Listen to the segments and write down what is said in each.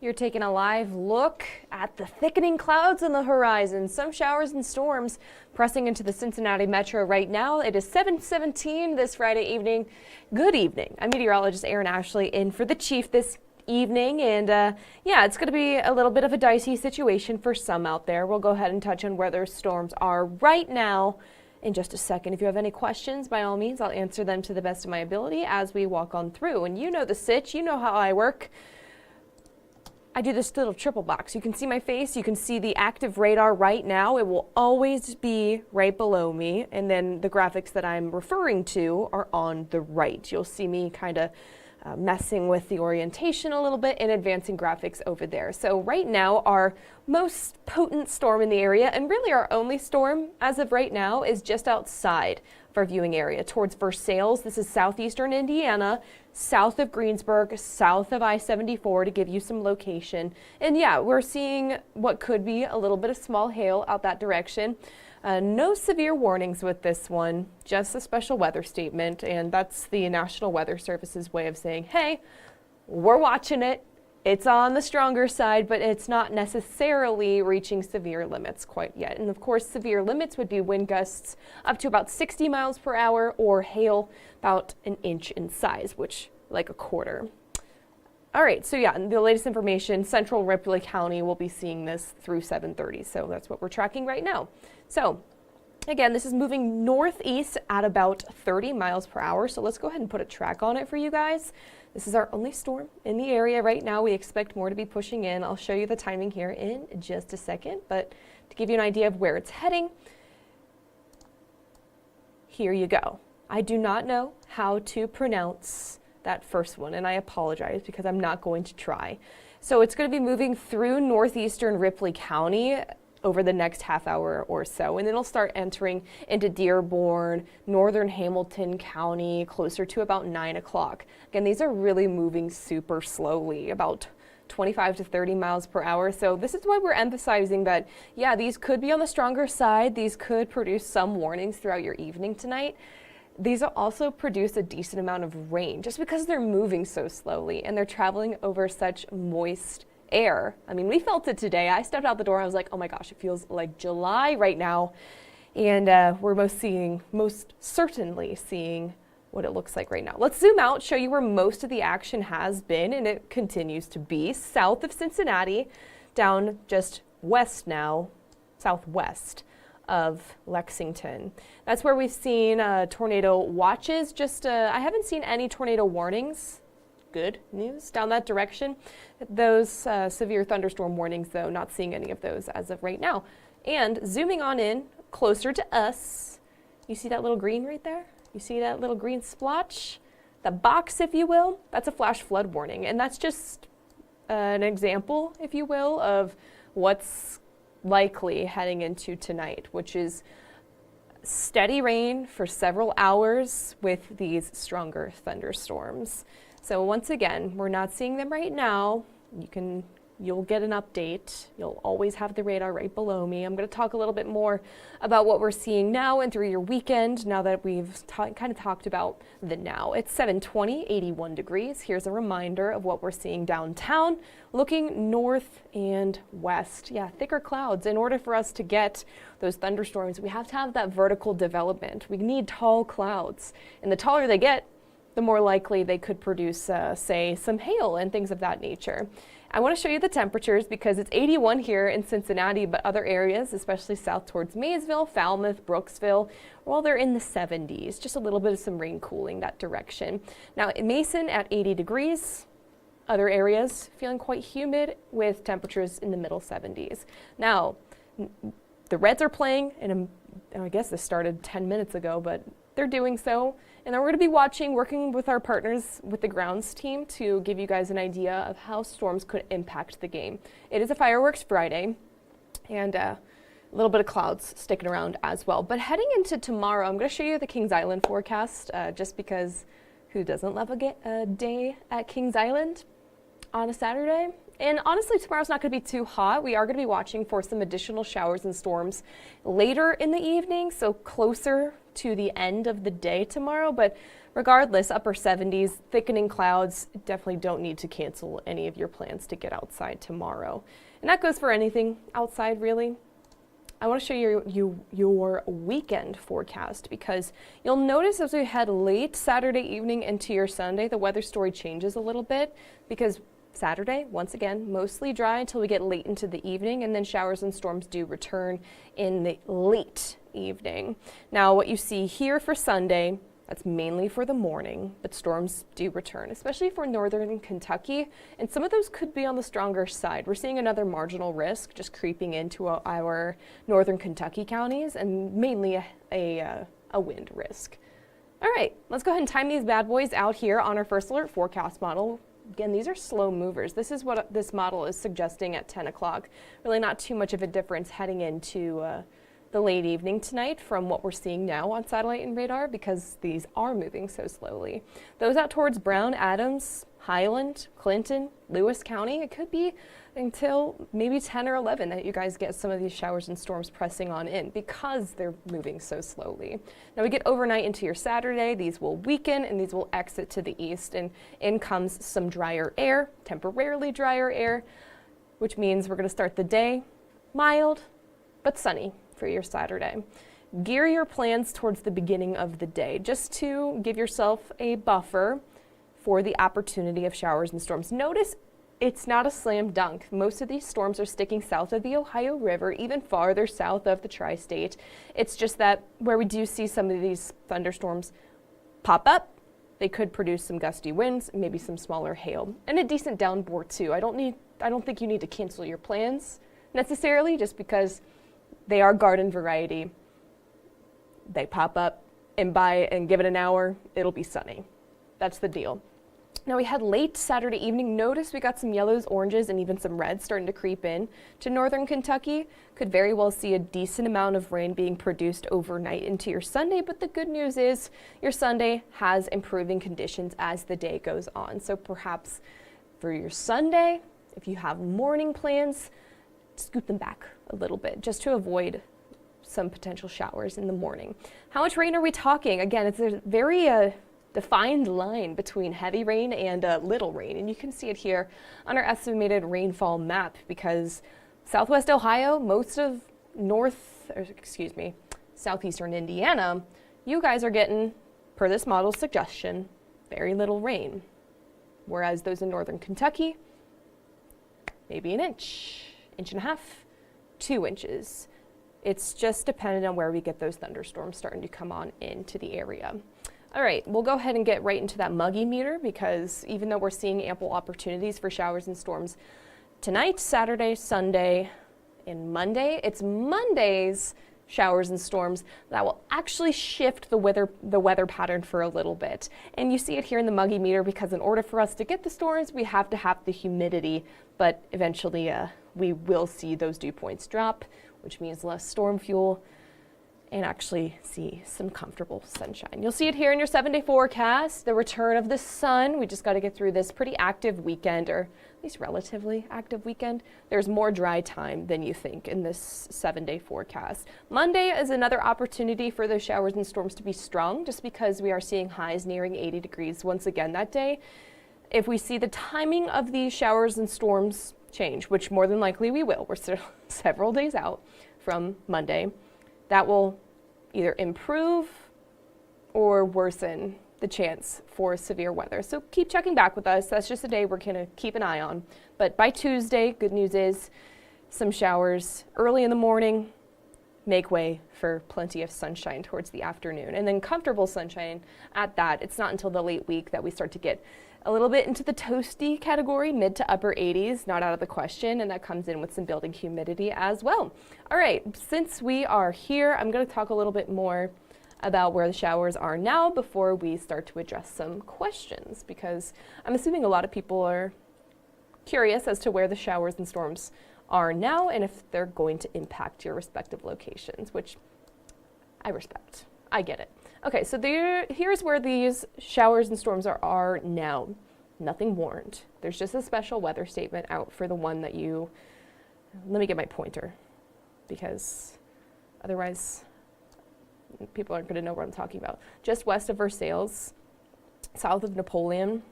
You're taking a live look at the thickening clouds on the horizon. Some showers and storms pressing into the Cincinnati metro right now. It is 7:17 this Friday evening. Good evening. I'm meteorologist Erin Ashley in for the chief this evening. And yeah, it's going to be a little bit of a dicey situation for some out there. We'll go ahead and touch on where those storms are right now in just a second. If you have any questions, by all means, I'll answer them to the best of my ability as we walk on through. And you know the sitch, you know how I work. I do this little triple box. You can see my face, you can see the active radar right now. It will always be right below me, and then the graphics that I'm referring to are on the right. You'll see me kind of messing with the orientation a little bit and advancing graphics over there. So right now, our most potent storm in the area, and really our only storm as of right now, is just outside of our viewing area towards Versailles. This is southeastern Indiana, south of Greensburg, south of I-74 to give you some location. And yeah, we're seeing what could be a little bit of small hail out that direction. No severe warnings with this one, just a special weather statement, and that's the National Weather Service's way of saying, hey, we're watching it. It's on the stronger side, but it's not necessarily reaching severe limits quite yet. And of course, severe limits would be wind gusts up to about 60 miles per hour or hail about an inch in size, which like a quarter. All right, so yeah, the latest information, central Ripley County will be seeing this through 7:30. So that's what we're tracking right now. So again, this is moving northeast at about 30 miles per hour. So let's go ahead and put a track on it for you guys. This is our only storm in the area right now. We expect more to be pushing in. I'll show you the timing here in just a second, but to give you an idea of where it's heading, here you go. I do not know how to pronounce that first one, and I apologize because I'm not going to try. So it's going to be moving through northeastern Ripley County over the next half hour or so, and then it'll start entering into Dearborn, northern Hamilton County, closer to about 9 o'clock. Again, these are really moving super slowly, about 25 to 30 miles per hour. So this is why we're emphasizing that, yeah, these could be on the stronger side. These could produce some warnings throughout your evening tonight. These will also produce a decent amount of rain just because they're moving so slowly and they're traveling over such moist air. I mean, we felt it today. I stepped out the door. I was like, oh my gosh, it feels like July right now. And we're most certainly seeing what it looks like right now. Let's zoom out, show you where most of the action has been, and it continues to be south of Cincinnati, down just west now, southwest of Lexington. That's where we've seen tornado watches. I haven't seen any tornado warnings. Good news down that direction. Those severe thunderstorm warnings, though, not seeing any of those as of right now. And zooming on in closer to us, you see that little green right there? You see that little green splotch? The box, if you will, that's a flash flood warning. And that's just an example, if you will, of what's likely heading into tonight, which is steady rain for several hours with these stronger thunderstorms. So once again, we're not seeing them right now. You'll get an update. You'll always have the radar right below me. I'm going to talk a little bit more about what we're seeing now and through your weekend now that we've kind of talked about the now. It's 7:20, 81 degrees. Here's a reminder of what we're seeing downtown, looking north and west. Yeah, thicker clouds. In order for us to get those thunderstorms, we have to have that vertical development. We need tall clouds, and the taller they get, the more likely they could produce, say, some hail and things of that nature. I want to show you the temperatures because it's 81 here in Cincinnati, but other areas, especially south towards Maysville, Falmouth, Brooksville, well, they're in the 70s. Just a little bit of some rain cooling that direction. Now, in Mason at 80 degrees. Other areas feeling quite humid with temperatures in the middle 70s. Now, the Reds are playing, and I guess this started 10 minutes ago, but they're doing so. And then we're going to be working with our partners with the grounds team to give you guys an idea of how storms could impact the game. It is a fireworks Friday, and a little bit of clouds sticking around as well. But heading into tomorrow, I'm going to show you the Kings Island forecast, just because who doesn't love a day at Kings Island on a Saturday? And honestly, tomorrow's not going to be too hot. We are going to be watching for some additional showers and storms later in the evening, so closer to the end of the day tomorrow. But regardless, upper 70s, thickening clouds. Definitely don't need to cancel any of your plans to get outside tomorrow. And that goes for anything outside, really. I want to show you your weekend forecast, because you'll notice as we head late Saturday evening into your Sunday, the weather story changes a little bit, because Saturday, once again, mostly dry until we get late into the evening, and then showers and storms do return in the late evening. Now, what you see here for Sunday, that's mainly for the morning, but storms do return, especially for northern Kentucky, and some of those could be on the stronger side. We're seeing another marginal risk just creeping into our northern Kentucky counties, and mainly a wind risk. All right, let's go ahead and time these bad boys out here on our first alert forecast model. Again, these are slow movers. This is what this model is suggesting at 10 o'clock. Really not too much of a difference heading into the late evening tonight from what we're seeing now on satellite and radar, because these are moving so slowly. Those out towards Brown, Adams, Highland, Clinton, Lewis County, it could be until maybe 10 or 11 that you guys get some of these showers and storms pressing on in, because they're moving so slowly. Now we get overnight into your Saturday, these will weaken and these will exit to the east, and in comes some drier air, temporarily drier air, which means we're going to start the day mild but sunny for your Saturday. Gear your plans towards the beginning of the day, just to give yourself a buffer for the opportunity of showers and storms. Notice it's not a slam dunk. Most of these storms are sticking south of the Ohio River, even farther south of the tri-state. It's just that where we do see some of these thunderstorms pop up, they could produce some gusty winds, maybe some smaller hail, and a decent downpour too. I don't think you need to cancel your plans necessarily, just because they are garden variety. They pop up, and give it an hour, it'll be sunny. That's the deal. Now we had late Saturday evening. Notice we got some yellows, oranges, and even some reds starting to creep in to northern Kentucky. Could very well see a decent amount of rain being produced overnight into your Sunday, but the good news is your Sunday has improving conditions as the day goes on. So perhaps for your Sunday, if you have morning plans, scoot them back a little bit just to avoid some potential showers in the morning. How much rain are we talking? Again, it's a very defined line between heavy rain and little rain, and you can see it here on our estimated rainfall map, because southwest Ohio, most of southeastern Indiana, you guys are getting, per this model's suggestion, very little rain, whereas those in northern Kentucky, maybe an inch and a half, 2 inches. It's just dependent on where we get those thunderstorms starting to come on into the area. All right, we'll go ahead and get right into that muggy meter, because even though we're seeing ample opportunities for showers and storms tonight, Saturday, Sunday, and Monday, it's Monday's showers and storms that will actually shift the weather pattern for a little bit. And you see it here in the muggy meter, because in order for us to get the storms, we have to have the humidity, but eventually we will see those dew points drop, which means less storm fuel, and actually see some comfortable sunshine. You'll see it here in your 7-day forecast, the return of the sun. We just got to get through this pretty active weekend, or at least relatively active weekend. There's more dry time than you think in this 7-day forecast. Monday is another opportunity for those showers and storms to be strong, just because we are seeing highs nearing 80 degrees once again that day. If we see the timing of these showers and storms change, which more than likely we will, we're still several days out from Monday, that will either improve or worsen the chance for severe weather. So keep checking back with us. That's just a day we're going to keep an eye on. But by Tuesday, good news is some showers early in the morning make way for plenty of sunshine towards the afternoon, and then comfortable sunshine at that. It's not until the late week that we start to get a little bit into the toasty category, mid to upper 80s, not out of the question, and that comes in with some building humidity as well. All right, since we are here, I'm going to talk a little bit more about where the showers are now before we start to address some questions, because I'm assuming a lot of people are curious as to where the showers and storms are now and if they're going to impact your respective locations, which I respect. I get it. Okay, so here's where these showers and storms are now. Nothing warned. There's just a special weather statement out for the one that you... Let me get my pointer, because otherwise people aren't going to know what I'm talking about. Just west of Versailles, south of Napoleon,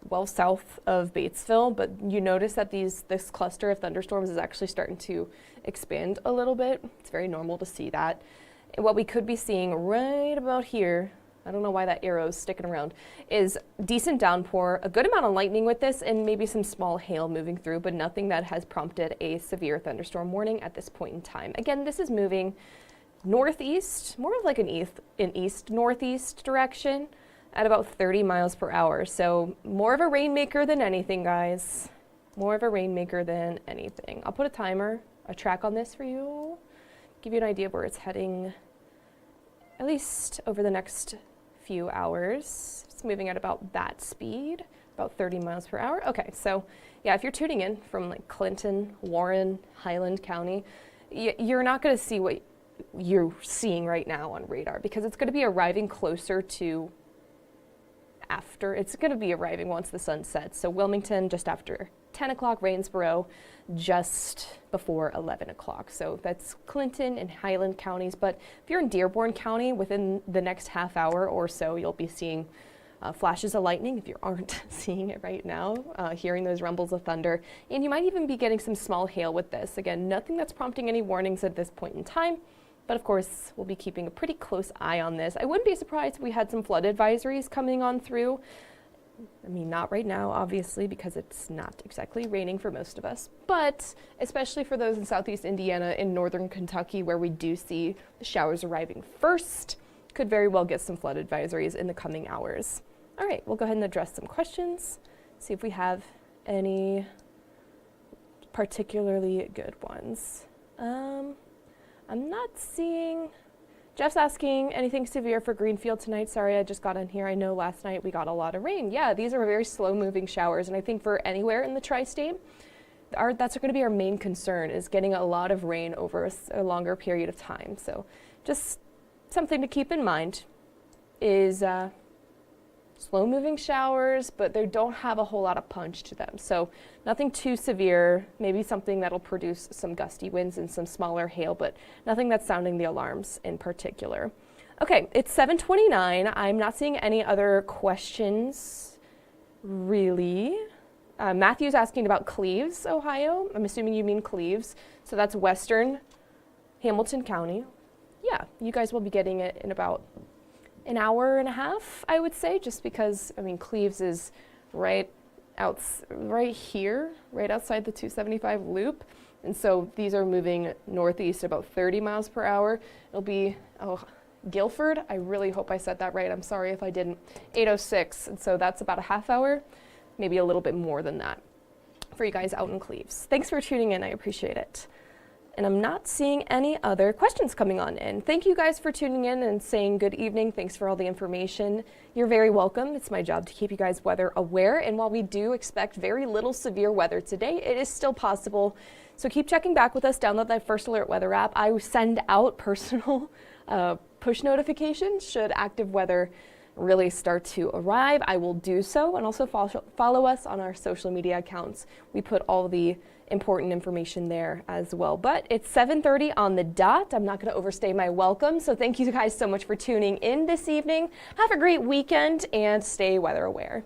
well south of Batesville, but you notice that this cluster of thunderstorms is actually starting to expand a little bit. It's very normal to see that. And what we could be seeing right about here, I don't know why that arrow is sticking around, is decent downpour, a good amount of lightning with this, and maybe some small hail moving through, but nothing that has prompted a severe thunderstorm warning at this point in time. Again, this is moving northeast, more of like an east-northeast direction, at about 30 miles per hour. So more of a rainmaker than anything, guys. More of a rainmaker than anything. I'll put a track on this for you, give you an idea of where it's heading, at least over the next few hours. It's moving at about that speed, about 30 miles per hour. Okay, so yeah, if you're tuning in from like Clinton, Warren, Highland County, you're not gonna see what you're seeing right now on radar, because it's gonna be arriving closer to it's going to be arriving once the sun sets. So Wilmington just after 10 o'clock, Waynesboro just before 11 o'clock. So that's Clinton and Highland counties. But if you're in Dearborn County, within the next half hour or so, you'll be seeing flashes of lightning if you aren't seeing it right now, hearing those rumbles of thunder. And you might even be getting some small hail with this. Again, nothing that's prompting any warnings at this point in time. But of course, we'll be keeping a pretty close eye on this. I wouldn't be surprised if we had some flood advisories coming on through. I mean, not right now, obviously, because it's not exactly raining for most of us. But especially for those in southeast Indiana and northern Kentucky, where we do see the showers arriving first, could very well get some flood advisories in the coming hours. All right, we'll go ahead and address some questions, see if we have any particularly good ones. I'm not seeing. Jeff's asking, anything severe for Greenfield tonight? Sorry, I just got in here. I know last night we got a lot of rain. Yeah, these are very slow moving showers. And I think for anywhere in the tri-state, that's going to be our main concern, is getting a lot of rain over a longer period of time. So just something to keep in mind is slow moving showers, but they don't have a whole lot of punch to them. So nothing too severe, maybe something that'll produce some gusty winds and some smaller hail, but nothing that's sounding the alarms in particular. Okay, it's 7:29. I'm not seeing any other questions, really. Matthew's asking about Cleves, Ohio. I'm assuming you mean Cleves. So that's western Hamilton County. Yeah, you guys will be getting it in about an hour and a half, I would say, just because, I mean, Cleves is right here, right outside the 275 loop. And so these are moving northeast about 30 miles per hour. It'll be, Guilford, I really hope I said that right. I'm sorry if I didn't. 8:06, and so that's about a half hour, maybe a little bit more than that for you guys out in Cleves. Thanks for tuning in, I appreciate it. And I'm not seeing any other questions coming on in. Thank you guys for tuning in and saying good evening. Thanks for all the information. You're very welcome. It's my job to keep you guys weather aware. And while we do expect very little severe weather today, it is still possible. So keep checking back with us. Download that First Alert Weather app. I send out personal push notifications should active weather really start to arrive. I will do so, and also follow us on our social media accounts. We put all the important information there as well. But it's 7:30 on the dot. I'm not going to overstay my welcome. So thank you guys so much for tuning in this evening. Have a great weekend and stay weather aware.